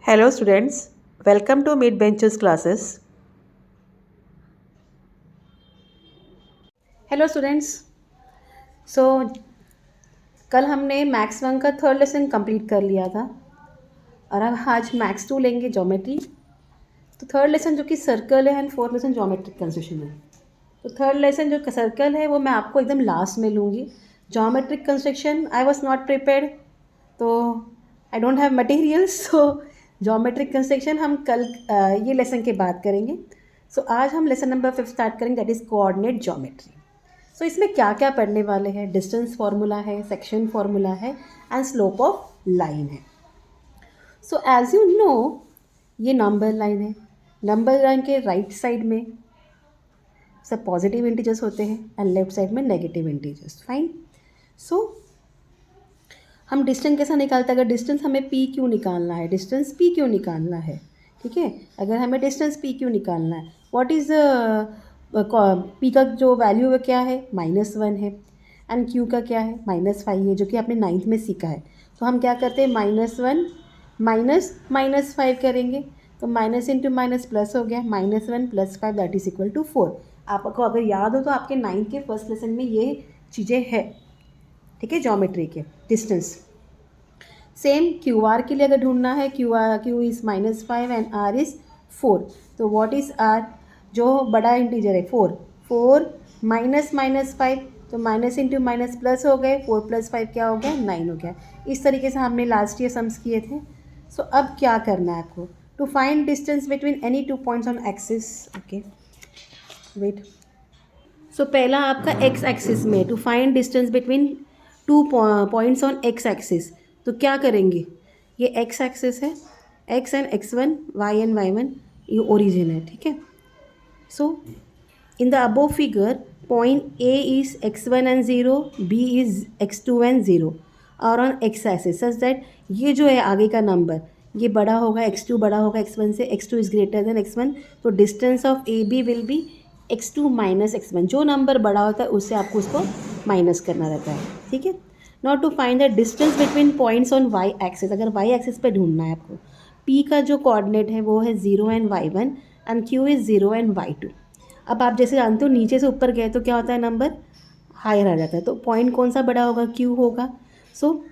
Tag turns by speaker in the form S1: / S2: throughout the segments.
S1: Hello students, welcome to Mid Benches classes.
S2: Hello students. So कल हमने maths one का third lesson complete कर लिया था और अब आज मैथ्स टू लेंगे ज्योमेट्री। तो थर्ड लेसन जो कि सर्कल है and fourth lesson geometric construction है। तो थर्ड लेसन जो सर्कल है वो मैं आपको एकदम लास्ट में लूँगी। Geometric construction I was not prepared, तो I don't have materials. So geometric construction हम कल ये लेसन के बाद करेंगे। सो आज हम लेसन नंबर 5 स्टार्ट करेंगे, दैट इज़ कोऑर्डिनेट ज्योमेट्री। सो इसमें क्या क्या पढ़ने वाले हैं, डिस्टेंस फार्मूला है, सेक्शन फार्मूला है एंड स्लोप ऑफ लाइन है। सो एज यू नो ये नंबर लाइन है। नंबर लाइन के राइट साइड में सब पॉजिटिव इंटीजर्स होते हैं एंड लेफ्ट साइड में नेगेटिव इंटीजर्स। फाइन। सो हम डिस्टेंस कैसा निकालते हैं? अगर डिस्टेंस हमें पी क्यू निकालना है, डिस्टेंस पी क्यू निकालना है, ठीक है। अगर हमें डिस्टेंस पी क्यू निकालना है, व्हाट इज़ पी का जो वैल्यू है क्या है? -1 है एंड क्यू का क्या है? -5 है, जो कि आपने 9th में सीखा है। तो हम क्या करते हैं? -1 माइनस -5 करेंगे, तो माइनस इंटू माइनस प्लस हो गया, -1 + 5 दैट इज इक्वल टू 4। आपको अगर याद हो तो आपके 9th के फर्स्ट लेसन में ये चीज़ें हैं, ठीक है, ज्योमेट्री के। डिस्टेंस सेम क्यू आर के लिए अगर ढूंढना है, Q is -5 and R is 4। तो व्हाट इज़ आर? जो बड़ा इंटीजर है 4, 4 -5, तो माइनस इंटू माइनस प्लस हो गए, 4 + 5 क्या हो गया? 9 हो गया। इस तरीके से हमने लास्ट ईयर सम्स किए थे। सो अब क्या करना है आपको? To find distance between any two points on axis. Okay, wait. So पहला आपका एक्स एक्सिस में to find distance between two points on X axis, तो क्या करेंगे? ये एक्स एक्सिस है, X and x1, Y and y1, ये origin है, ठीक है। So in the above figure point A is x1 and 0, B is x2 and 0 और on X axis such that ये जो है आगे का नंबर ये बड़ा होगा, x2 बड़ा होगा x1 से, x2 is greater than x1, तो distance of A B will be x2 - x1। जो नंबर बड़ा होता है उससे आपको उसको माइनस करना रहता है, ठीक है। Not to find the distance between points on Y axis, अगर वाई एक्सिस पे ढूंढना है आपको। पी का जो कोऑर्डिनेट है वो है 0 and y1 and Q is 0 and y2। अब आप जैसे जानते हो नीचे से ऊपर गए तो क्या होता है? नंबर हायर आ जाता है, तो पॉइंट कौन सा बड़ा होगा? क्यू होगा। सो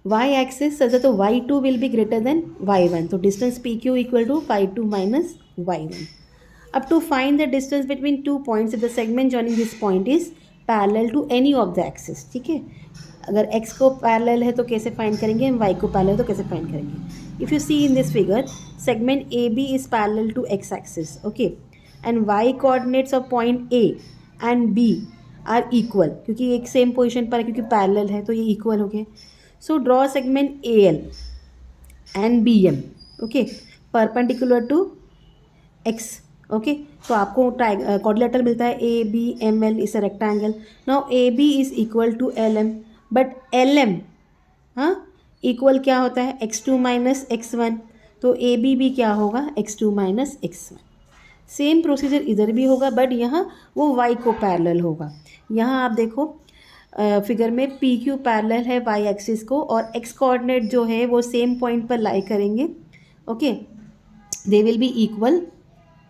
S2: वाई एक्सिस सच तो y2 will be greater than y1, तो distance P Q equal to y2 minus y1। अब to find the distance between two points, the segment joining this point is parallel to any of the axis, ठीक है। अगर x को parallel है तो कैसे find करेंगे, हम y को पैरेलल तो कैसे फाइंड करेंगे? If you see in this figure, segment A B is parallel to x axis, okay, and y coordinates of point a and b are equal, क्योंकि एक सेम पोजिशन पर है, क्योंकि पैरेलल है तो ये इक्वल हो गए। So draw segment A L and B M, okay, perpendicular to X, okay. तो आपको क्वाड्रिलेटरल मिलता है A B M L is a rectangle. Now A B is equal to L M, but L M हाँ equal क्या होता है? x2 - x1, तो A B भी क्या होगा? x2 - x1। सेम प्रोसीजर इधर भी होगा, बट यहाँ वो y को पैरेलल होगा। यहाँ आप देखो फिगर में पी क्यू पैरेलल है y एक्सिस को, और x कोऑर्डिनेट जो है वो सेम पॉइंट पर लाई करेंगे, okay, they will be equal.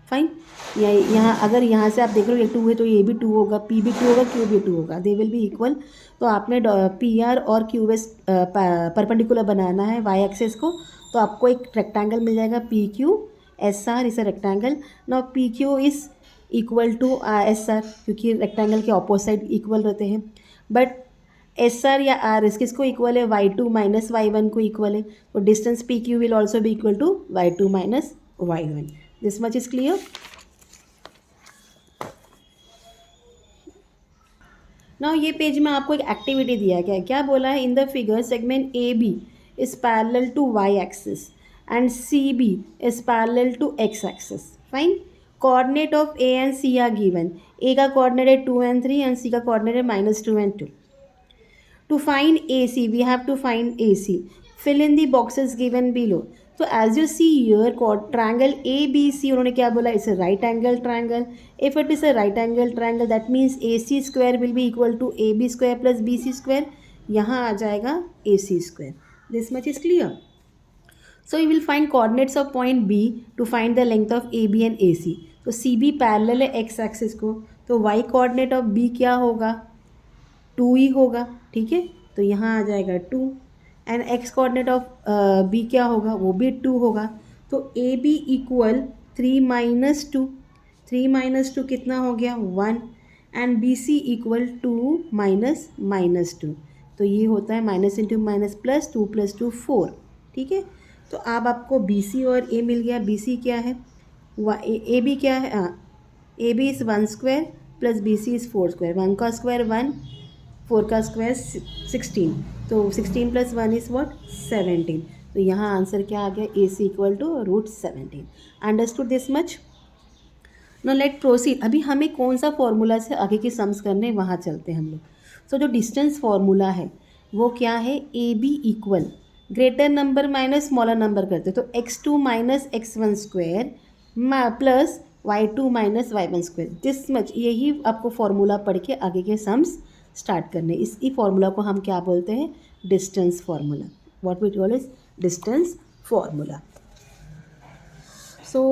S2: Fine. यहाँ अगर यहाँ से आप देख रहे हो ये 2 है तो ये भी 2 होगा, p भी 2 होगा, q भी 2 होगा, दे विल बी इक्वल। तो आपने पी आर और क्यू एस परपेंडिकुलर बनाना है y एक्सिस को, तो आपको एक रेक्टेंगल मिल जाएगा P Q S R is a rectangle. Now P Q is equal to S R, क्योंकि रेक्टेंगल के ऑपोजिट इक्वल रहते हैं, बट एस आर या आर इस किसको इक्वल है? y2 - y1 को इक्वल है, तो distance P Q will also be equal to y2 - y1। This much is clear. Now ये पेज में आपको एक एक्टिविटी दिया गया है। क्या बोला है? In the figure segment A B is parallel to Y axis and C B is parallel to X axis. Fine. Coordinate of A and C are given. A का कोऑर्डिनेट है 2 and 3 एंड सी का coordinate है -2 and 2। To find AC, we have to find AC. Fill in the boxes given below. So as you see here, triangle ABC, उन्होंने क्या बोला? It's a right angle triangle. If it is a right angle triangle, that means AC square will be equal to AB square plus BC square. यहाँ आ जाएगा AC square. This much is clear. So we will find coordinates of point B to find the length of AB and AC. तो CB parallel है x axis को, तो y coordinate of B क्या होगा, 2 ही होगा, ठीक है, तो यहाँ आ जाएगा 2 and x coordinate of B क्या होगा, वो भी 2 होगा, तो AB इक्वल 3 माइनस 2, 3 माइनस 2 कितना हो गया 1 and BC equal 2 minus minus 2, तो ये होता है माइनस इंटू माइनस प्लस 2 4, ठीक है। तो अब आपको BC और A मिल गया, BC क्या है, AB क्या है, AB is 1 square plus BC is 4 square, 1 का स्क्वायर 1, 4 का स्क्वायर 16, तो 16 प्लस 1 इज़ व्हाट 17, तो यहाँ आंसर क्या आ गया, AC equal to √17। Understood this much. No let proceed. अभी हमें कौन सा फॉर्मूला से आगे की सम्स करने, वहाँ चलते हैं हम लोग। सो जो डिस्टेंस फॉर्मूला है वो क्या है, AB equal greater number minus smaller number करते, तो x2 minus x1 square plus y2 minus y1 square, this much, यही आपको फॉर्मूला पढ़ के आगे के सम्स स्टार्ट करने। इसी फॉर्मूला को हम क्या बोलते हैं, distance formula, what we call is distance formula. So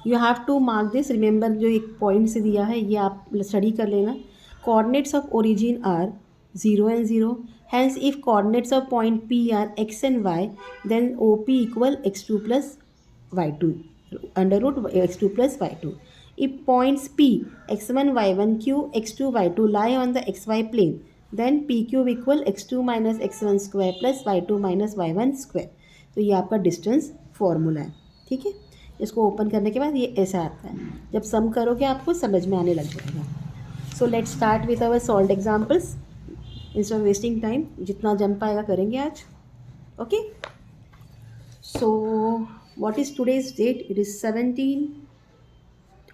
S2: you have to mark this, remember जो एक पॉइंट से दिया है ये आप स्टडी कर लेना। Coordinates of origin are 0 and 0, hence if coordinates of point P are x and y, then OP equal x2 plus y2 under root x2 plus y2. If points P x1 y1 q x2 y2 lie on the xy plane, then PQ equal x2 minus x1 square plus y2 minus y1 square. तो ये आपका distance formula है, ठीक है। इसको open करने के बाद ये ऐसा आता है, जब सम करोगे आपको समझ में आने लग जाएगा। So let's start with our solved examples instead of wasting time, जितना जम पाएगा करेंगे आज, okay. So what is today's date, it is 17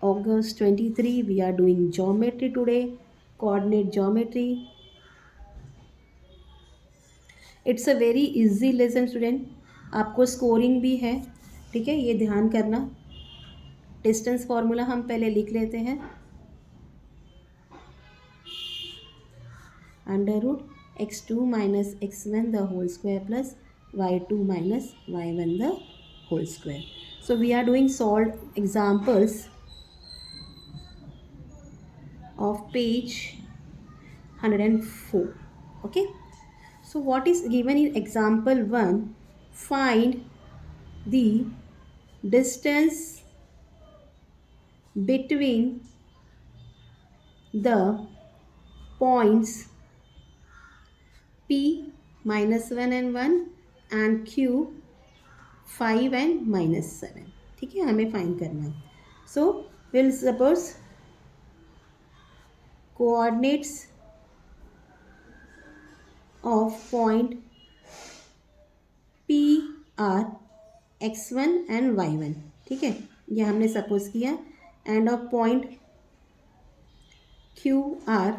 S2: August 23, we are doing geometry today, coordinate geometry. It's a very easy lesson student, आपको scoring भी है, ठीक है, ये ध्यान करना। डिस्टेंस फॉर्मूला हम पहले लिख लेते हैं, under root x2 minus x1 the whole square plus y2 minus y1 the whole square. So we are doing solve examples of page 104, okay. So what is given in example 1, find the distance between the points P minus 1 and 1 and Q 5 and minus 7, ठीक है, हमें find करना है। So will suppose coordinates of point P are x1 and y1, ठीक है, ये हमने suppose किया, and of point Q are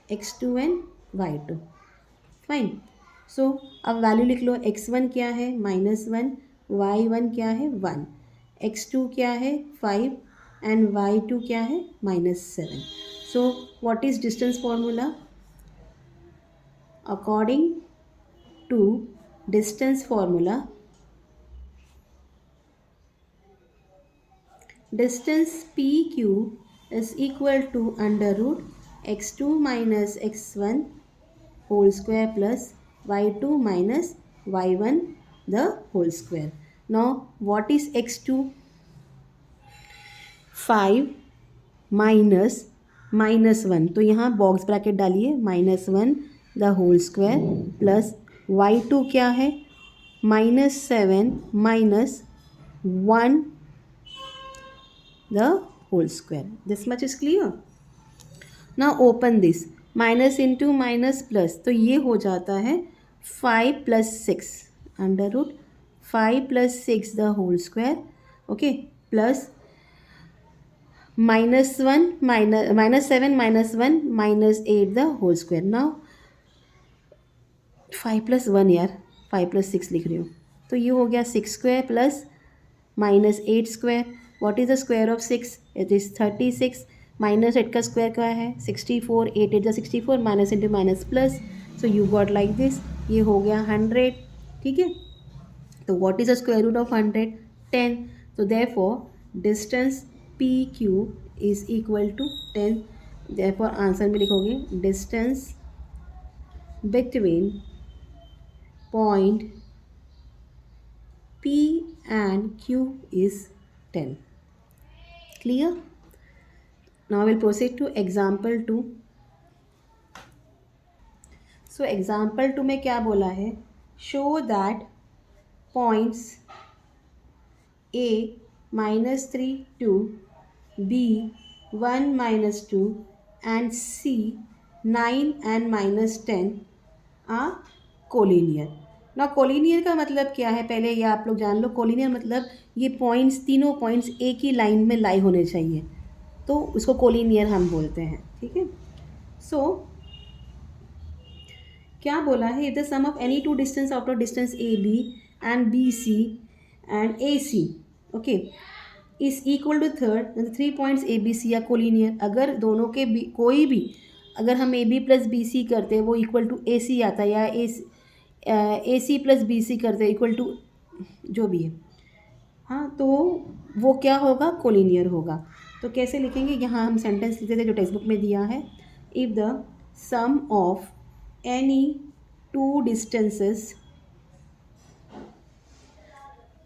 S2: x2 and y2, fine. So अब वैल्यू लिख लो, x1 क्या है -1, y1 क्या है 1, x2 क्या है 5 एंड y2 क्या है -7। So what is distance formula? According to distance formula, distance PQ is equal to under root x2 minus x1 whole square plus y2 minus y1 the whole square. Now what is x2? 5 minus -1, तो यहाँ box bracket डालिए, -1 the whole square plus y2 क्या है -7 minus 1 the whole square. This much is clear. Now open this, minus into minus plus, तो ये हो जाता है 5 + 6 under root 5 + 6 the whole square, okay, plus -7 minus 1 minus 8 the whole square। नाउ 5 + 1 यार, 5 + 6 लिख रही हूँ, तो ये हो गया 6 square plus -8 square. What is the square of 6? It is 36, -8 का स्क्वायर क्या है 64, 8 8 64, minus into minus plus, so you got like this, ये हो गया 100, ठीक है। तो what is the square root of 100? 10. तो therefore distance P Q is equal to 10. Therefore answer में लिखोगे distance between point P and Q is 10. Clear? Now we'll proceed to example 2. So example 2 में क्या बोला है? Show that points A -3 2, B 1 -2 and C 9 and -10 are collinear. ना collinear का मतलब क्या है, पहले ये आप लोग जान लो. कोलिनियर मतलब ये पॉइंट्स, तीनों पॉइंट्स एक ही लाइन में लाई होने चाहिए, तो उसको कोलिनियर हम बोलते हैं. ठीक है. सो क्या बोला है? If the sum of any two distance out of distance A B and B C and A C, okay, is equal to third, 3 points A B C या कोलिनियर. अगर दोनों के कोई भी, अगर हम A B plus B C करते हैं वो इक्वल टू ए सी आता है, या ए सी प्लस बी सी करते इक्वल टू जो भी है, हाँ, तो वो क्या होगा? कोलिनियर होगा. तो कैसे लिखेंगे? यहाँ हम सेंटेंस लिखते थे जो टेक्स्ट बुक में दिया है. If the sum of any two distances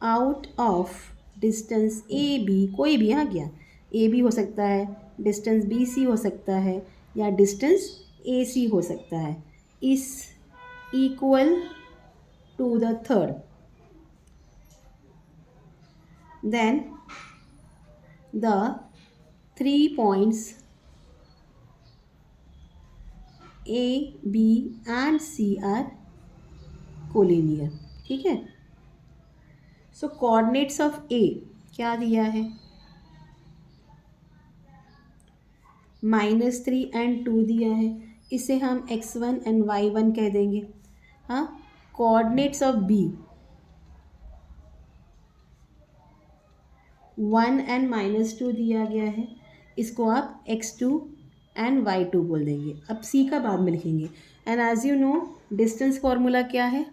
S2: out of distance A B, कोई भी, यहाँ क्या, ए बी हो सकता है, डिस्टेंस बी सी हो सकता है, या डिस्टेंस ए सी हो सकता है, इस equal to the third, then the 3 points A, B and C are collinear. ठीक है. So coordinates of A क्या दिया है? -3 and 2 दिया है. इसे हम x1 and y1 कह देंगे. हाँ. कोऑर्डिनेट्स ऑफ बी 1 and -2 दिया गया है. इसको आप x2 and y2 बोल देंगे. अब सी का बाद में लिखेंगे. And as you know distance formula क्या है?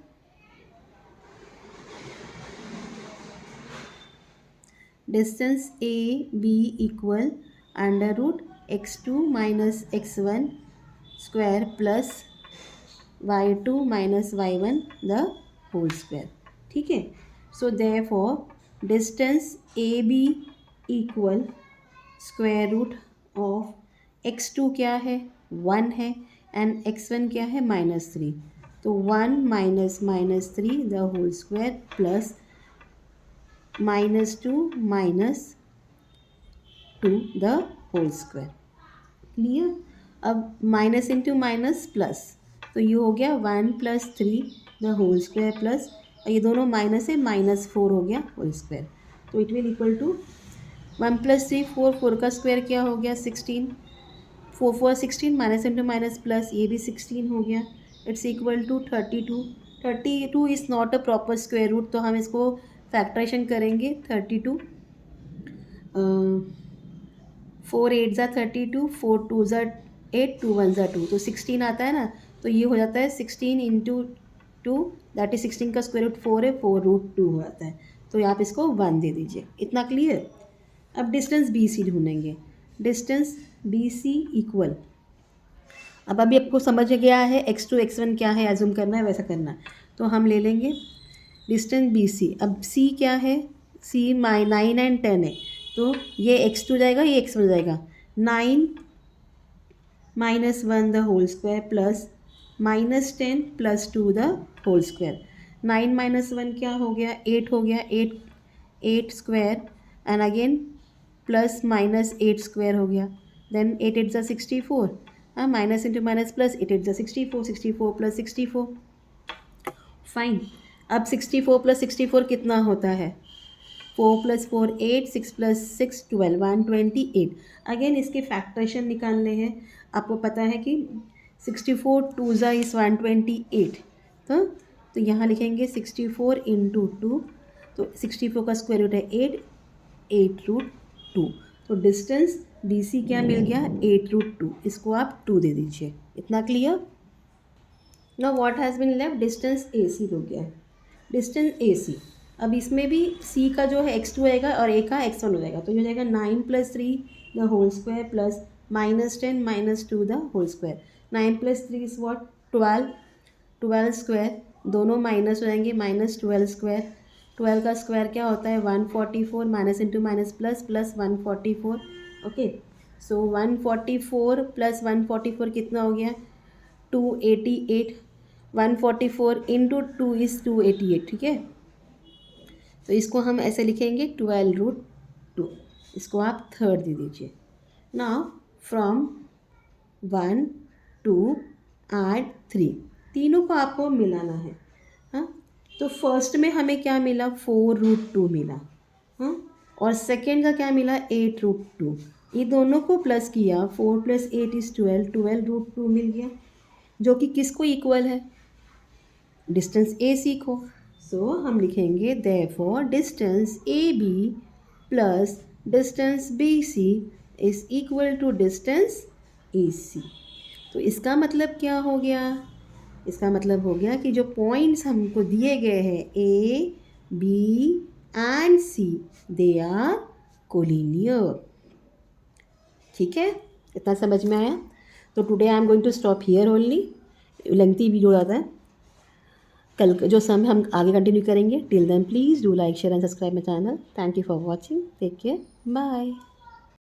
S2: Distance A B equal √x2 - x1 square plus y2 - y1 the whole square. ठीक है. So therefore distance A B equal square root of x2 क्या है? 1 है, एंड x1 क्या है? -3. तो 1 - -3 the whole square plus -2 -2 the whole square. Clear? अब minus into minus plus, तो ये हो गया 1 + 3 द होल स्क्वायर प्लस, और ये दोनों माइनस है, -4 हो गया होल स्क्वायर. तो इट विल इक्वल टू 1 + 3 4, 4 का स्क्वायर क्या हो गया? 16. 4 4 16, माइनस इंटू माइनस प्लस, ये भी 16 हो गया. It's equal to 32. 32 is not a proper square root, तो हम इसको फैक्टराइजेशन करेंगे. 32 4 8 ज़ा 32, 4 2 ज़ा 8, 2 1 ज़ा 2, तो 16 आता है ना. तो ये हो जाता है 16 × 2, दैट इज 16 का स्क्वायर रूट 4 है, 4√2 हो जाता है. तो आप इसको 1 दे दीजिए. इतना क्लियर? अब डिस्टेंस बी सी ढूंढेंगे. डिस्टेंस बी सी इक्वल, अब अभी आपको समझ गया है x2 x1 क्या है, एज्यूम करना है, वैसा करना है. तो हम ले लेंगे डिस्टेंस बी सी. अब सी क्या है? सी 9 एंड 10 है, तो ये x2 जाएगा, ये x1 जाएगा. 9 -1 the whole square plus -10 + 2 the whole square. 9 - 1 क्या हो गया? 8 हो गया. 8 square and again plus -8 square हो गया. देन 8 8 ज़ा 64, माइनस इंटू माइनस प्लस, 8 8 ज़ा 64, 64 + 64. फाइन. अब 64 + 64 कितना होता है? 4 + 4 8, 6 + 6 12, 128. अगेन इसके फैक्टरेशन निकालने हैं. आपको पता है कि 64 2 ज़ा इज़ 128. तो यहाँ लिखेंगे 64 × 2, तो 64 का स्क्वायर रूट है 8, 8√2. तो डिस्टेंस बी सी क्या मिल गया? 8√2. इसको आप 2 दे दीजिए. इतना clear? Now what has been left? Distance A C हो गया है. डिस्टेंस ए सी, अब इसमें भी c का जो है x2 आएगा और a का x1 हो जाएगा, तो ये हो जाएगा 9 + 3 the whole square plus -10 - 2 the whole square. 9 + 3 is what 12, 12 square, दोनों माइनस हो जाएंगे, -12 स्क्वायर। 12 का स्क्वायर क्या होता है 144, minus into minus plus, plus 144। Okay, so 144 plus 144 कितना हो गया 288। 144 इंटू 2 इज़ 288, ठीक है। तो इसको हम ऐसे लिखेंगे 12√2, इसको आप थर्ड दे दीजिए। नाउ फ्रॉम 1 2 एंड 3, तीनों को आपको मिलाना है। हाँ, तो फर्स्ट में हमें क्या मिला 4√2 मिला, हाँ, और सेकेंड का क्या मिला 8√2। ये दोनों को प्लस किया, 4 + 8 इज़ 12, 12√2 मिल गया, जो कि किसको इक्वल है डिस्टेंस ए सी को। सो हम लिखेंगे therefore distance A B plus distance B C is equal to distance A C. तो इसका मतलब क्या हो गया, इसका मतलब हो गया कि जो पॉइंट्स हमको दिए गए हैं A B and C they are collinear. ठीक है, इतना समझ में आया। तो today I am going to stop here only, lengthy video आता है, कल जो सम हम आगे कंटिन्यू करेंगे। Till then please do like share and subscribe my channel. Thank you for watching, take care, bye.